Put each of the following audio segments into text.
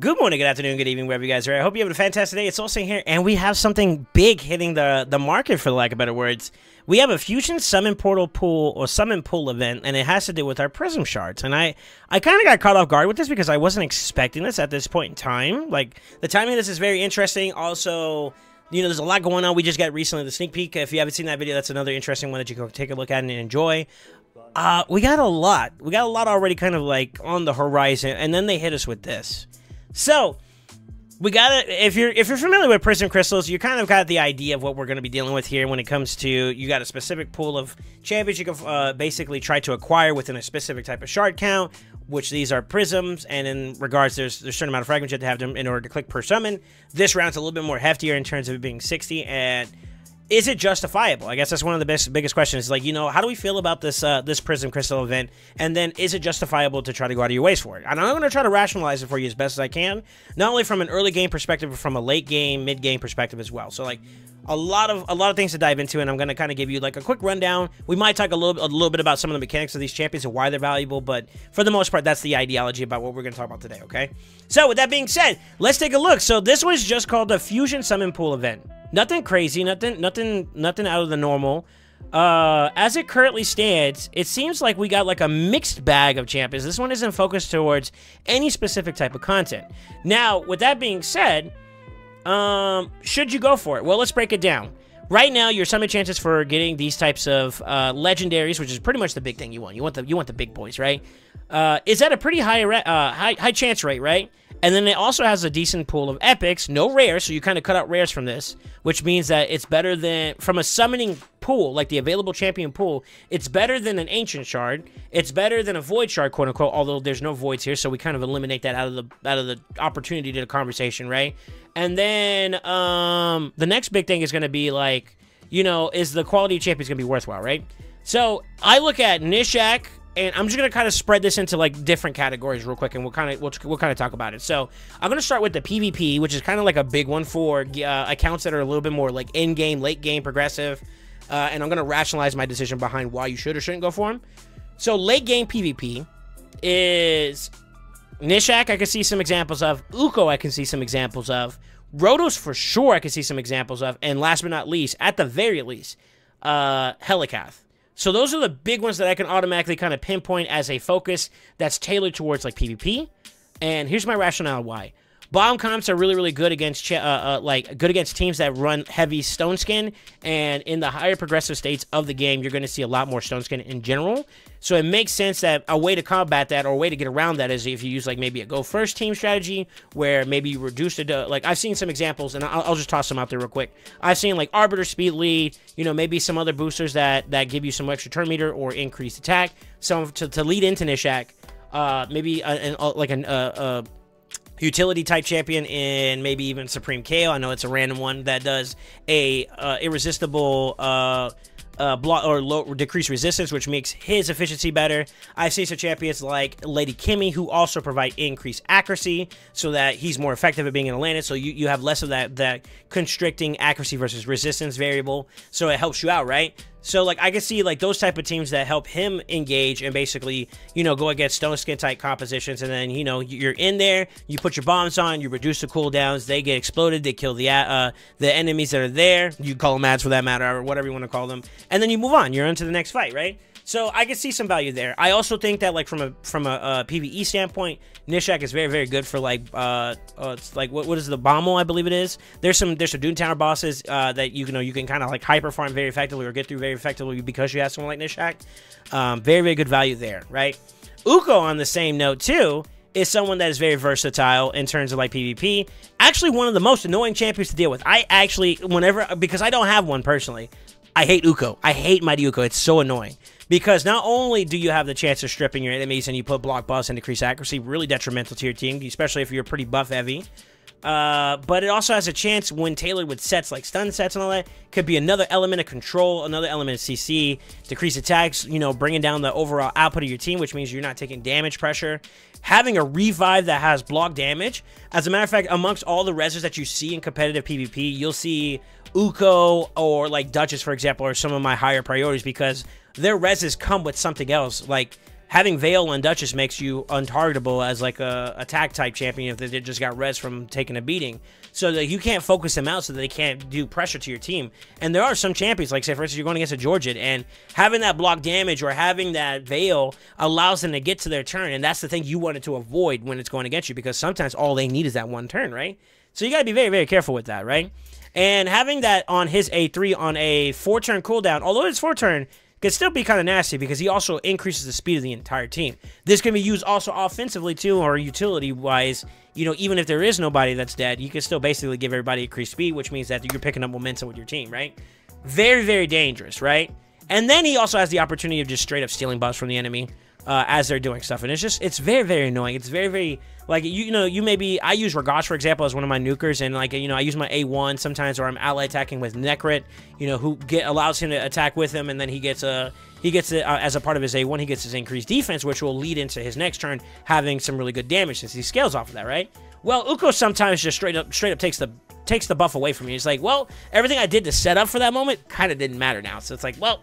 Good morning, good afternoon, good evening, wherever you guys are. I hope you have a fantastic day. It's SoulSaint here, and we have something big hitting the market, for lack of better words. We have a Fusion Summon Portal Pool, or Summon Pool event, and it has to do with our Prism shards. And I kind of got caught off guard with this because I wasn't expecting this at this point in time. Like, the timing of this is very interesting. Also, you know, there's a lot going on. We just got recently the sneak peek. If you haven't seen that video, that's another interesting one that you can take a look at and enjoy. We got a lot. We got a lot already kind of like on the horizon, and then they hit us with this. So, we got to, if you're familiar with Prism crystals, you kind of got the idea of what we're going to be dealing with here when it comes to, you got a specific pool of champions you can basically try to acquire within a specific type of shard count, which these are prisms, and in regards, there's a certain amount of fragments you have to have them in order to click per summon. This round's a little bit more heftier in terms of it being 60, and is it justifiable? I guess that's one of the biggest questions. Like, you know, how do we feel about this this Prism Crystal event? And then, is it justifiable to try to go out of your ways for it? And I'm going to try to rationalize it for you as best as I can, not only from an early game perspective, but from a late game, mid game perspective as well. So, like, a lot of things to dive into, and I'm going to kind of give you like a quick rundown. We might talk a little bit about some of the mechanics of these champions and why they're valuable, but for the most part, that's the ideology about what we're going to talk about today. Okay. So, with that being said, let's take a look. So, this was just called the Fusion Summon Pool event. Nothing crazy, nothing out of the normal. As it currently stands, it seems like we got like a mixed bag of champions. This one isn't focused towards any specific type of content. Now, with that being said, should you go for it? Well, let's break it down. Right now, your summon chances for getting these types of legendaries, which is pretty much the big thing you want. You want the big boys, right? Is at a pretty high chance rate, right? And then it also has a decent pool of epics, no rares, so you kind of cut out rares from this, which means that it's better than, from a summoning pool, like the available champion pool, it's better than an ancient shard, it's better than a void shard, quote unquote, although there's no voids here, so we kind of eliminate that out of the opportunity to the conversation, right? And then the next big thing is going to be like, you know, is the quality of champions going to be worthwhile, right? So I look at Nishak, and I'm just gonna kind of spread this into like different categories real quick, and we'll kind of talk about it. So I'm gonna start with the PvP, which is kind of like a big one for accounts that are a little bit more like in-game, late-game, progressive, and I'm gonna rationalize my decision behind why you should or shouldn't go for them. So late-game PvP is Nishak. I can see some examples of Uko. I can see some examples of Rotos for sure. I can see some examples of, and last but not least, at the very least, Helikath. So those are the big ones that I can automatically kind of pinpoint as a focus that's tailored towards like PvP. And here's my rationale why. Bottom comps are really good against good against teams that run heavy stone skin, and in the higher progressive states of the game, you're going to see a lot more stone skin in general. So it makes sense that a way to combat that, or a way to get around that, is if you use like maybe a go first team strategy, where maybe you reduce it to, like, I've seen some examples, and I'll just toss them out there real quick. I've seen like Arbiter Speed Lead, you know, maybe some other boosters that give you some extra turn meter or increased attack. So to lead into Nishak, maybe a utility type champion in maybe even Supreme KO. I know it's a random one that does a irresistible block or low decreased resistance, which makes his efficiency better. I see some champions like Lady Kimmy, who also provide increased accuracy, so that he's more effective at being in a landed. So you have less of that constricting accuracy versus resistance variable. So it helps you out, right? So, like, I can see, like, those type of teams that help him engage and basically, you know, go against stone skin type compositions, and then, you know, you're in there, you put your bombs on, you reduce the cooldowns, they get exploded, they kill the enemies that are there, you call them ads for that matter, or whatever you want to call them, and then you move on, you're on to the next fight, right? So I can see some value there. I also think that, like, from a PvE standpoint, Nishak is very good for, like, it's like, what is the Bommel, I believe it is. There's some Dune Tower bosses that you can kind of like hyper farm very effectively, or get through very effectively because you have someone like Nishak. Very good value there, right? Uko, on the same note too, is someone that is very versatile in terms of like PvP. Actually, one of the most annoying champions to deal with. I actually, because I don't have one personally, I hate Uko. I hate Mighty Uko. It's so annoying. Because not only do you have the chance of stripping your enemies and you put block buffs and decrease accuracy, really detrimental to your team, especially if you're pretty buff heavy, but it also has a chance, when tailored with sets like stun sets and all that, could be another element of control, another element of CC, decrease attacks, you know, bringing down the overall output of your team, which means you're not taking damage pressure. Having a revive that has block damage, as a matter of fact, amongst all the reses that you see in competitive PvP, you'll see Uko or like Duchess, for example, are some of my higher priorities, because their reses come with something else. Like, having Veil and Duchess makes you untargetable as like a attack type champion if they just got res from taking a beating. So that you can't focus them out so that they can't do pressure to your team. And there are some champions, like say for instance you're going against a Georgid, and having that block damage or having that Veil allows them to get to their turn, and that's the thing you wanted to avoid when it's going against you, because sometimes all they need is that one turn, right? So you got to be very, very careful with that, right? And having that on his A3 on a 4-turn cooldown, although it's 4-turn, could still be kind of nasty because he also increases the speed of the entire team. This can be used also offensively too, or utility-wise. You know, even if there is nobody that's dead, you can still basically give everybody increased speed, which means that you're picking up momentum with your team, right? Very, very dangerous, right? And then he also has the opportunity of just straight up stealing buffs from the enemy as they're doing stuff. And it's very, very annoying. It's very, very, like, you know, you maybe, I use Ragash, for example, as one of my nukers, and like, you know, I use my A1 sometimes, or I'm ally attacking with Necrit, you know, who allows him to attack with him, and then he gets as a part of his A1, he gets his increased defense, which will lead into his next turn having some really good damage since he scales off of that, right? Well, Uko sometimes just straight up takes the buff away from you. It's like, well, everything I did to set up for that moment kind of didn't matter now. So it's like, well,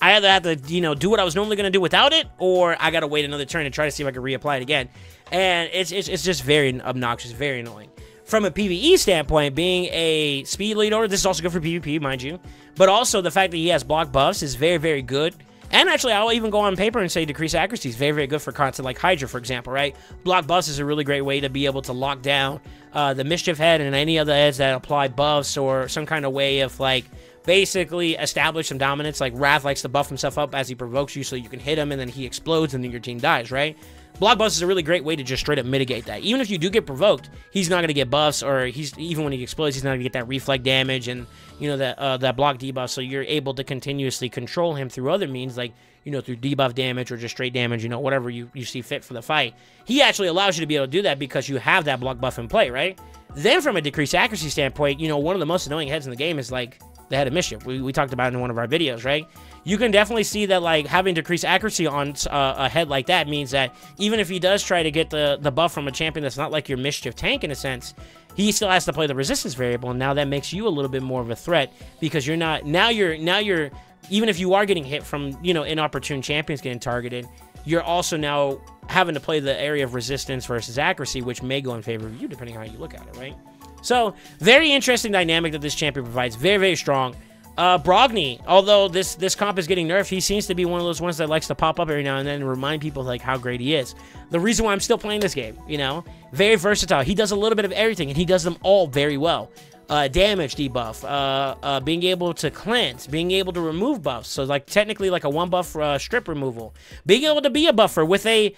I either have to, you know, do what I was normally going to do without it, or I got to wait another turn and try to see if I can reapply it again. And it's just very obnoxious, very annoying. From a PvE standpoint, being a speed leader, this is also good for PvP, mind you. But also the fact that he has block buffs is very, very good. And actually, I'll even go on paper and say decreased accuracy is very, very good for content like Hydra, for example, right? Block buffs is a really great way to be able to lock down the Mischief Head and any other heads that apply buffs, or some kind of way of, like, basically establish some dominance. Like Wrath likes to buff himself up as he provokes you so you can hit him and then he explodes and then your team dies, right? Block buffs is a really great way to just straight up mitigate that. Even if you do get provoked, he's not going to get buffs, or even when he explodes, he's not going to get that reflect damage and, you know, that block debuff, so you're able to continuously control him through other means, like, you know, through debuff damage or just straight damage, you know, whatever you see fit for the fight. He actually allows you to be able to do that because you have that block buff in play, right? Then from a decreased accuracy standpoint, you know, one of the most annoying heads in the game is, like, the Head of Mischief. We talked about it in one of our videos, right? You can definitely see that, like, having decreased accuracy on a head like that means that even if he does try to get the buff from a champion that's not like your Mischief tank in a sense, he still has to play the resistance variable, and now that makes you a little bit more of a threat because you're not, now you're even if you are getting hit from, you know, inopportune champions getting targeted, you're also now having to play the area of resistance versus accuracy, which may go in favor of you depending on how you look at it, right? So, very interesting dynamic that this champion provides. Very, very strong. Brogni, although this comp is getting nerfed, he seems to be one of those ones that likes to pop up every now and then and remind people like how great he is. The reason why I'm still playing this game, you know, very versatile. He does a little bit of everything, and he does them all very well. Damage debuff, being able to cleanse, being able to remove buffs, so like technically like a 1-buff strip removal, being able to be a buffer with a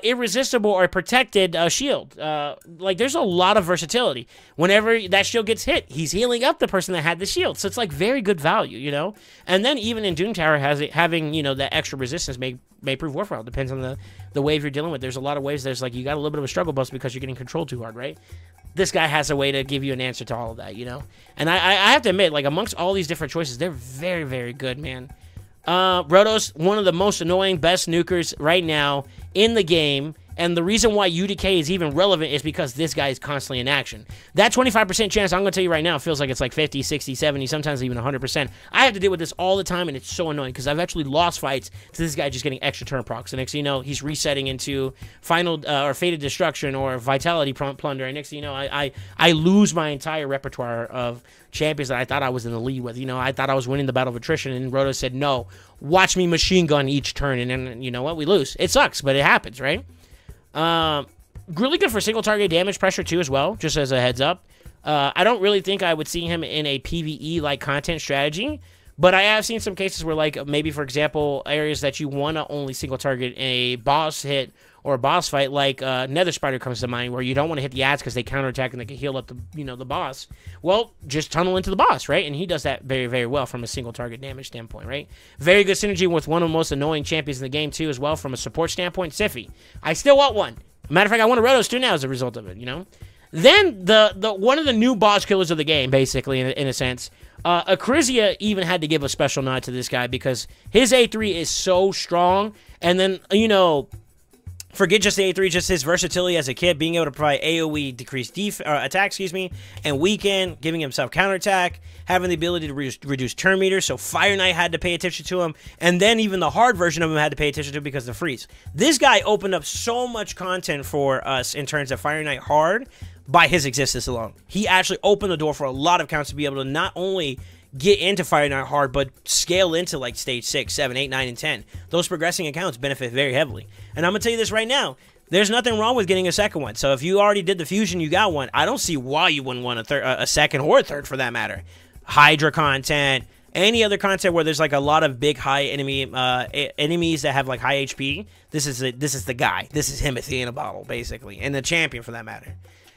irresistible or protected shield. Like, there's a lot of versatility. Whenever that shield gets hit, he's healing up the person that had the shield. So it's like very good value, you know? And then even in Doom Tower, having, you know, that extra resistance may prove worthwhile. Depends on the wave you're dealing with. There's a lot of waves there's like you got a little bit of a struggle bus because you're getting controlled too hard, right? This guy has a way to give you an answer to all of that, you know? And I have to admit, like, amongst all these different choices, they're very, very good, man. Rotos, one of the most annoying best nukers right now in the game, and the reason why UDK is even relevant is because this guy is constantly in action. That 25% chance, I'm going to tell you right now, feels like it's like 50, 60, 70, sometimes even 100%. I have to deal with this all the time, and it's so annoying because I've actually lost fights to this guy just getting extra turn procs. And next thing you know, he's resetting into final or Fated Destruction or Vitality Plunder, and next thing you know, I lose my entire repertoire of champions that I thought I was in the lead with. You know, I thought I was winning the battle of attrition, and Roto said, no, watch me machine gun each turn, and then, you know what, we lose. It sucks, but it happens, right? Really good for single target damage pressure too as well, just as a heads up. I don't really think I would see him in a PvE like content strategy, but I have seen some cases where, like, maybe for example, areas that you want to only single target a boss hit or a boss fight, like Nether Spider comes to mind, where you don't want to hit the ads because they counterattack and they can heal up the, you know, the boss. Well, just tunnel into the boss, right? And he does that very, very well from a single target damage standpoint, right? Very good synergy with one of the most annoying champions in the game too, as well, from a support standpoint, Siphi. I still want one. Matter of fact, I want a Rotos too now as a result of it, you know? Then the one of the new boss killers of the game, basically, in a sense, Acrizia even had to give a special nod to this guy because his A3 is so strong, and then, you know, Forget just the A3, just his versatility as a kid, being able to provide AoE, decreased attack, excuse me, and weaken, giving himself counterattack, having the ability to reduce turn meters, so Fire Knight had to pay attention to him, and then even the hard version of him had to pay attention to him because of the freeze. This guy opened up so much content for us in terms of Fire Knight hard by his existence alone. He actually opened the door for a lot of accounts to be able to not only get into Fire Knight hard, but scale into like stage 6, 7, 8, 9, and 10. Those progressing accounts benefit very heavily. And I'm going to tell you this right now. There's nothing wrong with getting a second one. So if you already did the fusion, you got one. I don't see why you wouldn't want a second or a third for that matter. Hydra content, any other content where there's like a lot of big high enemies that have like high HP. This is the guy. This is Himothy in a bottle, basically, and the champion for that matter.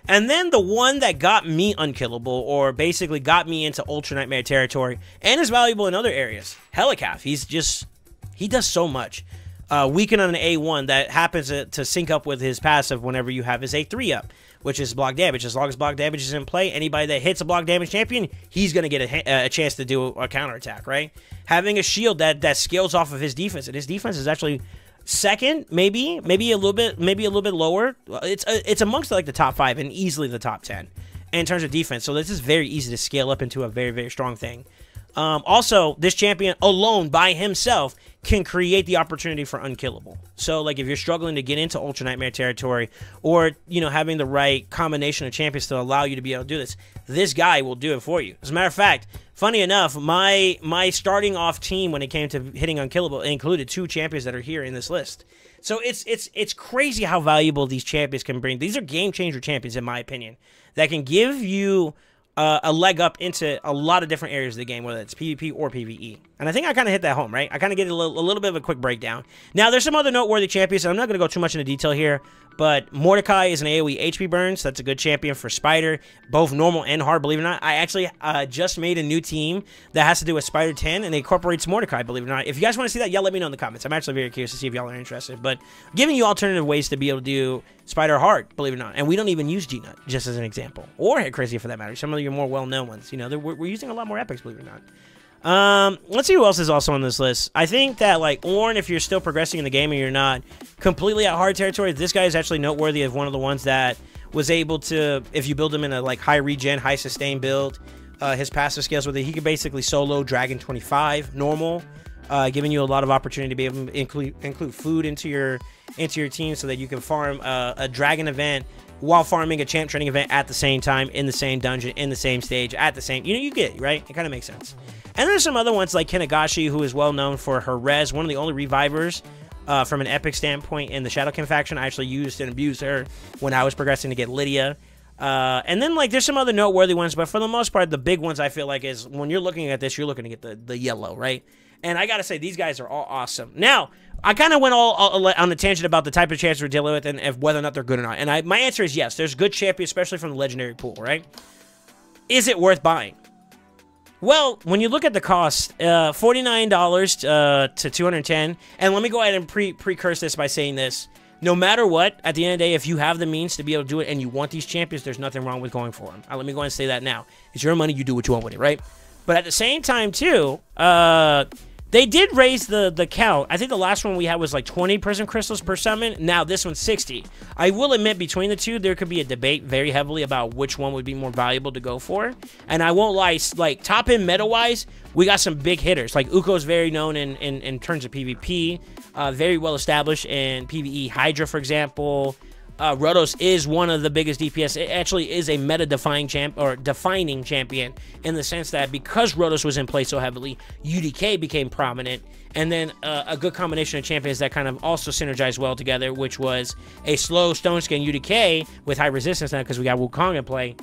And then the one that got me unkillable, or basically got me into Ultra Nightmare territory, and is valuable in other areas, Helicath. He does so much. Weaken on an A1 that happens to sync up with his passive whenever you have his A3 up, which is block damage. As long as block damage is in play, anybody that hits a block damage champion, he's going to get a chance to do a counterattack, right? Having a shield that scales off of his defense, and his defense is actually second, maybe a little bit lower. It's amongst like the top 5 and easily the top 10 in terms of defense. So this is very easy to scale up into a very, very strong thing. Also, this champion alone by himself can create the opportunity for unkillable. So like if you're struggling to get into Ultra Nightmare territory, or having the right combination of champions to allow you to be able to do this guy will do it for you. As a matter of fact, funny enough, my starting off team when it came to hitting unkillable included 2 champions that are here in this list. So it's crazy how valuable these champions can bring. These are game changer champions in my opinion that can give you a leg up into a lot of different areas of the game, whether it's PvP or PvE. And I think I kind of hit that home, right? I kind of get a little bit of a quick breakdown. Now, there's some other noteworthy champions, and I'm not going to go too much into detail here, but Mordecai is an AoE HP burn, so that's a good champion for Spider, both normal and hard, believe it or not. I actually just made a new team that has to do with Spider 10, and it incorporates Mordecai, believe it or not. If you guys want to see that, yeah, let me know in the comments. I'm actually very curious to see if y'all are interested, but giving you alternative ways to be able to do Spider hard, believe it or not. And we don't even use G-Nut, just as an example, or Head Crazy for that matter. Some of your more well-known ones. We're using a lot more epics, believe it or not. Let's see who else is also on this list. I think that like Ornn, if you're still progressing in the game and you're not completely at hard territory, this guy is actually noteworthy of one of the ones that was able to, if you build him in a like high regen, high sustain build, his passive scales with it, he could basically solo Dragon 25 normal, giving you a lot of opportunity to be able to include food into your team so that you can farm a dragon event while farming a champ training event at the same time, in the same dungeon, in the same stage, at the same... You get it, right? It kind of makes sense. And there's some other ones like Kenagashi, who is well known for her res, one of the only revivers from an epic standpoint in the Shadowkin faction. I actually used and abused her when I was progressing to get Lydia. And then, like, there's some other noteworthy ones, but for the most part, the big ones I feel like is when you're looking at this, you're looking to get the yellow, right? And I gotta say, these guys are all awesome. Now, I kind of went all on the tangent about the type of champions we're dealing with and whether or not they're good or not. And my answer is yes. There's good champions, especially from the legendary pool, right? Is it worth buying? Well, when you look at the cost, $49 to $210, and let me go ahead and precurse this by saying this. No matter what, at the end of the day, if you have the means to be able to do it and you want these champions, there's nothing wrong with going for them. Let me go ahead and say that now. It's your money. You do what you want with it, right? But at the same time, too, they did raise the count. I think the last one we had was like 20 Prism Crystals per summon. Now this one's 60. I will admit between the two, there could be a debate very heavily about which one would be more valuable to go for. And I won't lie, like top end meta-wise, we got some big hitters. Like Uko's very known in terms of PvP, very well established in PvE. Hydra, for example. Rotos is one of the biggest DPS. It actually is a meta-defining defining champion in the sense that because Rotos was in play so heavily, UDK became prominent, and then a good combination of champions that kind of also synergized well together, which was a slow Stone Skin UDK with high resistance now because we got Wukong in play,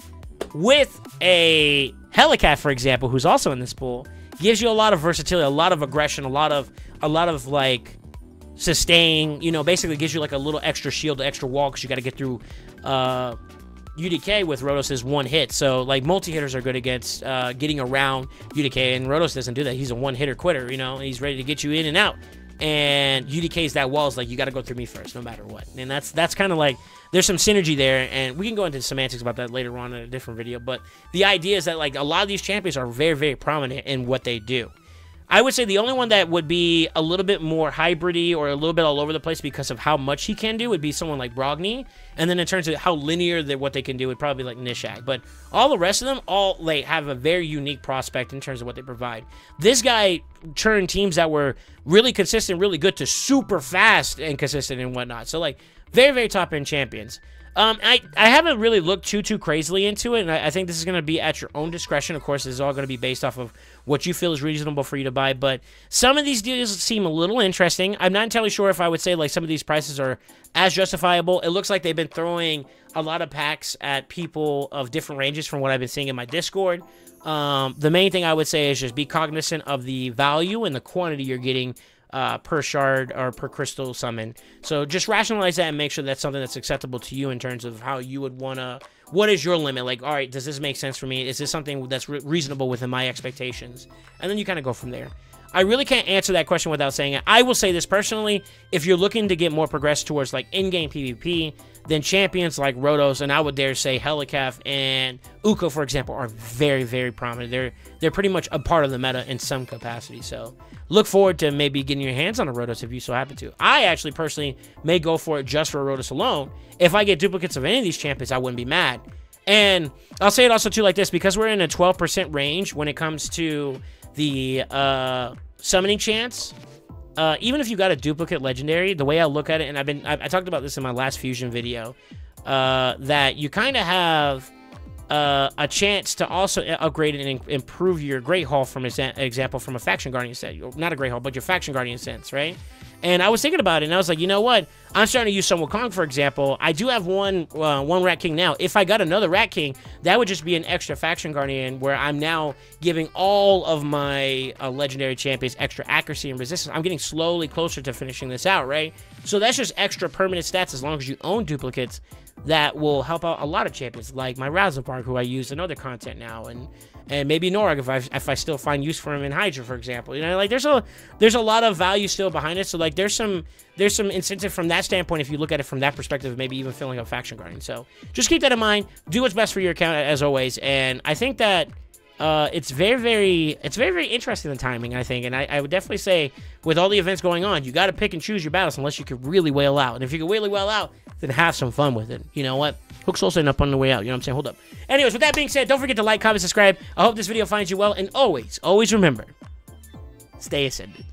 with a Helicath, for example, who's also in this pool, gives you a lot of versatility, a lot of aggression, a lot of like sustain, basically gives you like a little extra shield, extra wall, because you got to get through UDK with Rotos' one hit. So like multi-hitters are good against getting around UDK, and Rotos doesn't do that. He's a one-hitter quitter, he's ready to get you in and out. And UDK's that wall is like, you got to go through me first, no matter what. And that's kind of like, there's some synergy there, and we can go into semantics about that later on in a different video. But the idea is that like a lot of these champions are very, very prominent in what they do. I would say the only one that would be a little bit more hybridy or a little bit all over the place because of how much he can do would be someone like Brogni. And then in terms of how linear what they can do, would probably be like Nishak. But all the rest of them, all like have a very unique prospect in terms of what they provide. This guy turned teams that were really consistent, really good to super fast and consistent and whatnot. So like very, very top end champions. I haven't really looked too crazily into it, and I think this is going to be at your own discretion. Of course, this is all going to be based off of what you feel is reasonable for you to buy, but some of these deals seem a little interesting. I'm not entirely sure if I would say like some of these prices are as justifiable. It looks like they've been throwing a lot of packs at people of different ranges from what I've been seeing in my Discord. The main thing I would say is just be cognizant of the value and the quantity you're getting per shard or per crystal summon. So just rationalize that and make sure that's something that's acceptable to you in terms of how you would want to, what is your limit? Like, all right, does this make sense for me? Is this something that's reasonable within my expectations? And then you kind of go from there. I really can't answer that question without saying it. I will say this personally, if you're looking to get more progressed towards like in-game PvP, then champions like Rotos, and I would dare say Helicaf and Uko, for example, are very, very prominent. They're pretty much a part of the meta in some capacity. So look forward to maybe getting your hands on a Rotos if you so happen to. I actually personally may go for it just for a Rotos alone. If I get duplicates of any of these champions, I wouldn't be mad. And I'll say it also too like this, because we're in a 12% range when it comes to the summoning chance. Even if you got a duplicate legendary, the way I look at it, and I talked about this in my last fusion video, that you kind of have a chance to also upgrade and improve your Great Hall, from example, from a Faction Guardian set. Not a Great Hall, but your Faction Guardian sense, right? And I was thinking about it, and I was like, you know what? I'm starting to use Sun Wukong, for example. I do have one Rat King now. If I got another Rat King, that would just be an extra Faction Guardian where I'm now giving all of my legendary champions extra accuracy and resistance. I'm getting slowly closer to finishing this out, right? So that's just extra permanent stats as long as you own duplicates that will help out a lot of champions, like my Razenbark, who I use in other content now, and maybe Norag if I still find use for him in Hydra, for example. You know, like there's a lot of value still behind it. So like there's some incentive from that standpoint if you look at it from that perspective, maybe even filling up Faction Guardian. So just keep that in mind. Do what's best for your account as always. And I think that it's very, very interesting, the timing, I think. And I would definitely say with all the events going on, you got to pick and choose your battles unless you could really wail out. And if you can really wail out, then have some fun with it. You know what? Hook SoulSaint up on the way out. You know what I'm saying? Hold up. Anyways, with that being said, don't forget to like, comment, subscribe. I hope this video finds you well. And always, always remember, stay ascended.